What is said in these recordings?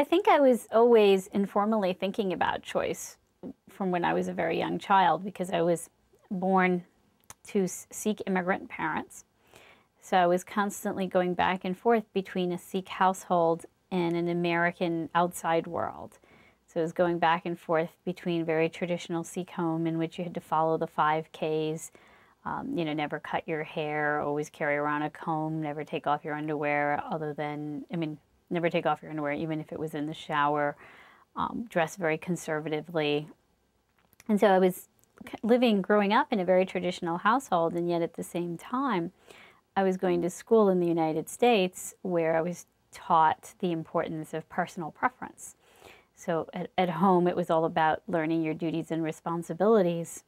I think I was always informally thinking about choice from when I was a very young child, because I was born to Sikh immigrant parents. So I was constantly going back and forth between a Sikh household and an American outside world. So I was going back and forth between very traditional Sikh home in which you had to follow the 5Ks, never cut your hair, always carry around a comb, never take off your underwear never take off your underwear even if it was in the shower, dress very conservatively. And so I was growing up in a very traditional household, and yet at the same time, I was going to school in the United States where I was taught the importance of personal preference. So at home, it was all about learning your duties and responsibilities,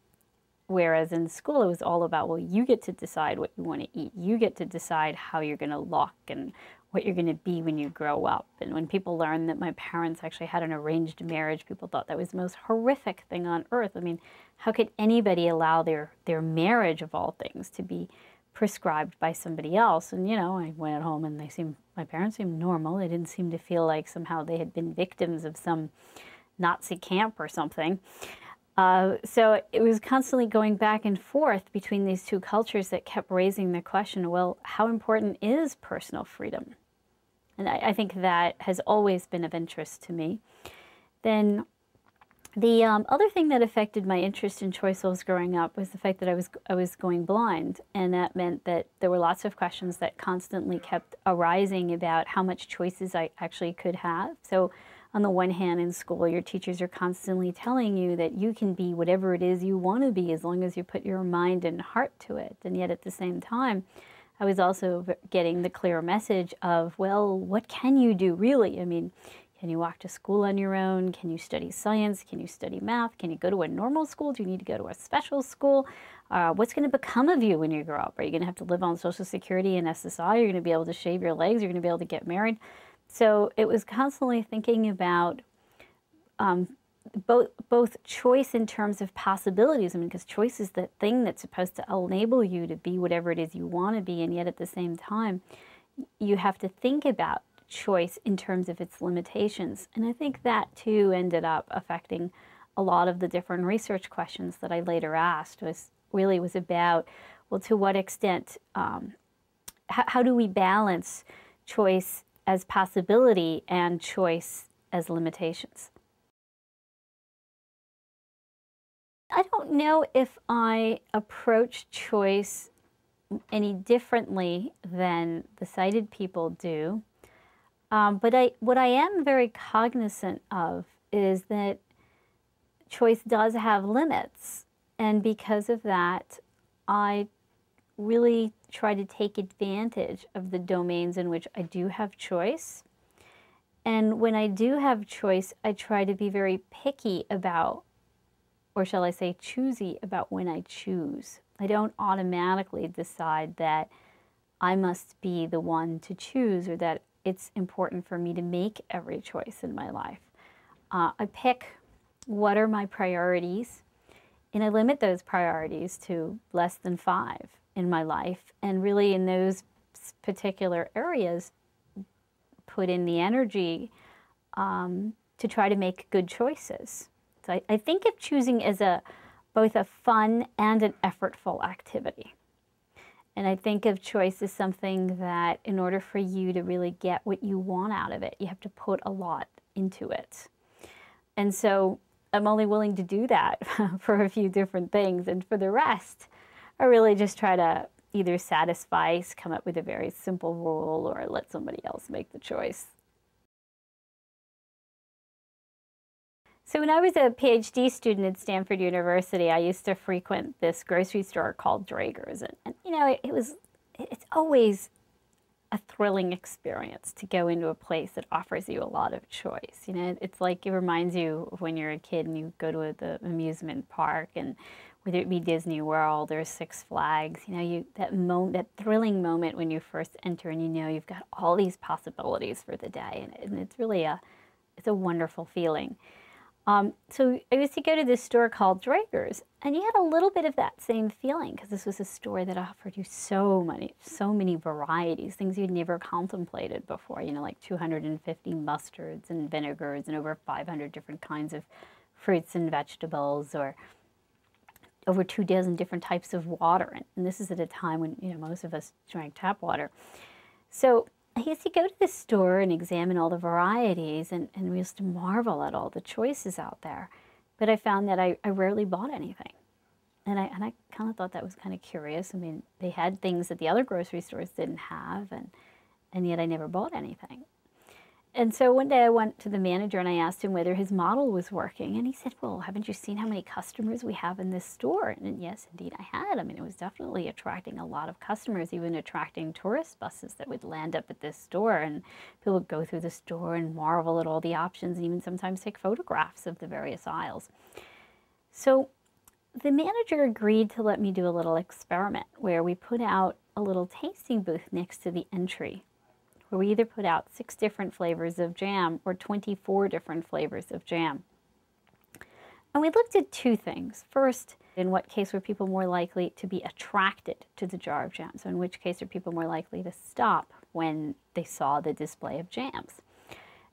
whereas in school, it was all about, well, you get to decide what you want to eat. You get to decide how you're going to look and what you're going to be when you grow up. And when people learned that my parents actually had an arranged marriage, people thought that was the most horrific thing on earth. I mean, how could anybody allow their marriage, of all things, to be prescribed by somebody else? And, I went at home and my parents seemed normal. They didn't seem to feel like somehow they had been victims of some Nazi camp or something. So it was constantly going back and forth between these two cultures that kept raising the question, well, how important is personal freedom? And I think that has always been of interest to me. Then the other thing that affected my interest in choice while I was growing up was the fact that I was going blind, and that meant that there were lots of questions that constantly kept arising about how much choices I actually could have. So on the one hand, in school, your teachers are constantly telling you that you can be whatever it is you want to be as long as you put your mind and heart to it. And yet at the same time, I was also getting the clear message of, well, what can you do really? I mean, can you walk to school on your own? Can you study science? Can you study math? Can you go to a normal school? Do you need to go to a special school? What's going to become of you when you grow up? Are you going to have to live on Social Security and SSI? Are you going to be able to shave your legs? Are you going to be able to get married? So it was constantly thinking about both choice in terms of possibilities. I mean, because choice is the thing that's supposed to enable you to be whatever it is you want to be, and yet at the same time, you have to think about choice in terms of its limitations. And I think that too ended up affecting a lot of the different research questions that I later asked. Was about, well, to what extent, how do we balance choice as possibility and choice as limitations? I don't know if I approach choice any differently than the sighted people do, but what I am very cognizant of is that choice does have limits, and because of that, I really try to take advantage of the domains in which I do have choice. And when I do have choice, I try to be very picky about, or shall I say choosy about when I choose. I don't automatically decide that I must be the one to choose or that it's important for me to make every choice in my life. I pick what are my priorities, and I limit those priorities to less than 5 in my life, and really in those particular areas put in the energy to try to make good choices. So I think of choosing as both a fun and an effortful activity. And I think of choice as something that in order for you to really get what you want out of it, you have to put a lot into it. And so I'm only willing to do that for a few different things, and for the rest, I really just try to either come up with a very simple rule, or let somebody else make the choice. So when I was a Ph.D. student at Stanford University, I used to frequent this grocery store called Draeger's. And it's always a thrilling experience to go into a place that offers you a lot of choice. It's like, it reminds you of when you're a kid and you go to the amusement park, and whether it be Disney World or Six Flags, that thrilling moment when you first enter and you've got all these possibilities for the day, and it's really it's a wonderful feeling. So I used to go to this store called Drager's, and you had a little bit of that same feeling because this was a store that offered you so many varieties, things you'd never contemplated before, you know, like 250 mustards and vinegars and over 500 different kinds of fruits and vegetables, or over 24 different types of water. And this is at a time when, you know, most of us drank tap water. So I used to go to this store and examine all the varieties, and we used to marvel at all the choices out there. But I found that I rarely bought anything. And I kind of thought that was kind of curious. I mean, they had things that the other grocery stores didn't have, and yet I never bought anything. And so one day I went to the manager and I asked him whether his model was working. And he said, well, haven't you seen how many customers we have in this store? And yes, indeed I had. I mean, it was definitely attracting a lot of customers, even attracting tourist buses that would land up at this store. And people would go through the store and marvel at all the options, and even sometimes take photographs of the various aisles. So the manager agreed to let me do a little experiment where we put out a little tasting booth next to the entry, where we either put out 6 different flavors of jam or 24 different flavors of jam. And we looked at 2 things. First, in what case were people more likely to be attracted to the jar of jam? So in which case are people more likely to stop when they saw the display of jams?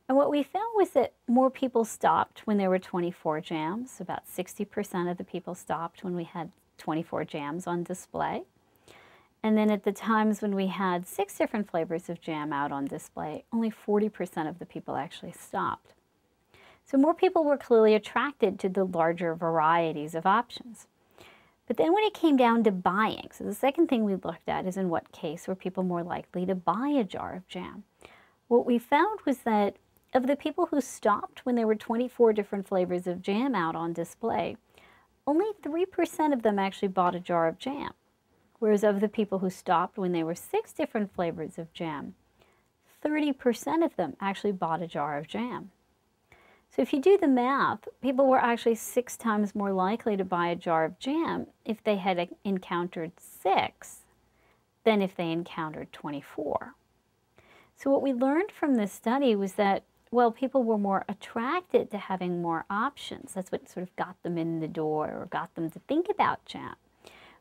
And what we found was that more people stopped when there were 24 jams. About 60% of the people stopped when we had 24 jams on display. And then at the times when we had 6 different flavors of jam out on display, only 40% of the people actually stopped. So more people were clearly attracted to the larger varieties of options. But then when it came down to buying, so the second thing we looked at is in what case were people more likely to buy a jar of jam. What we found was that of the people who stopped when there were 24 different flavors of jam out on display, only 3% of them actually bought a jar of jam. Whereas of the people who stopped when there were 6 different flavors of jam, 30% of them actually bought a jar of jam. So if you do the math, people were actually 6 times more likely to buy a jar of jam if they had encountered 6 than if they encountered 24. So what we learned from this study was that, well, people were more attracted to having more options. That's what sort of got them in the door or got them to think about jam.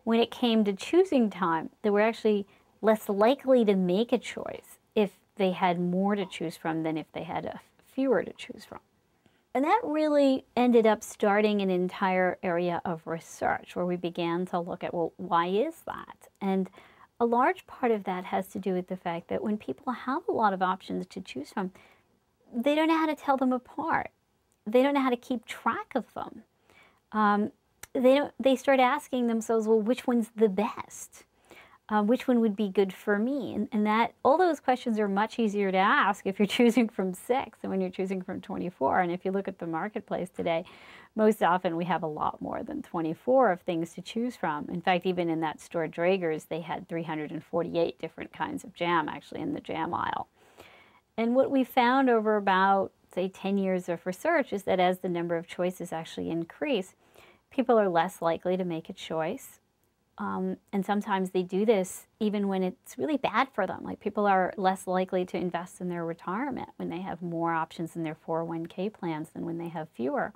When it came to choosing time, they were actually less likely to make a choice if they had more to choose from than if they had fewer to choose from. And that really ended up starting an entire area of research where we began to look at, well, why is that? And a large part of that has to do with the fact that when people have a lot of options to choose from, they don't know how to tell them apart. They don't know how to keep track of them. They start asking themselves, well, which one's the best? Which one would be good for me? And that all those questions are much easier to ask if you're choosing from 6 than when you're choosing from 24. And if you look at the marketplace today, most often we have a lot more than 24 of things to choose from. In fact, even in that store Drager's, they had 348 different kinds of jam actually in the jam aisle. And what we found over about, say, 10 years of research is that as the number of choices actually increase, people are less likely to make a choice. And sometimes they do this even when it's really bad for them. Like people are less likely to invest in their retirement when they have more options in their 401k plans than when they have fewer.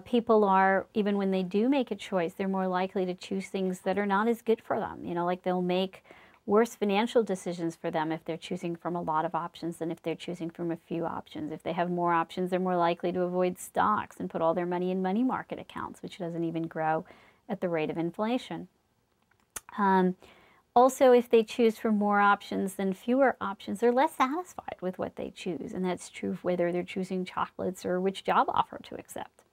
People are, even when they do make a choice, they're more likely to choose things that are not as good for them. You know, like they'll make worse financial decisions for them if they're choosing from a lot of options than if they're choosing from a few options. If they have more options, they're more likely to avoid stocks and put all their money in money market accounts, which doesn't even grow at the rate of inflation. Also, if they choose from more options than fewer options, they're less satisfied with what they choose. And that's true whether they're choosing chocolates or which job offer to accept.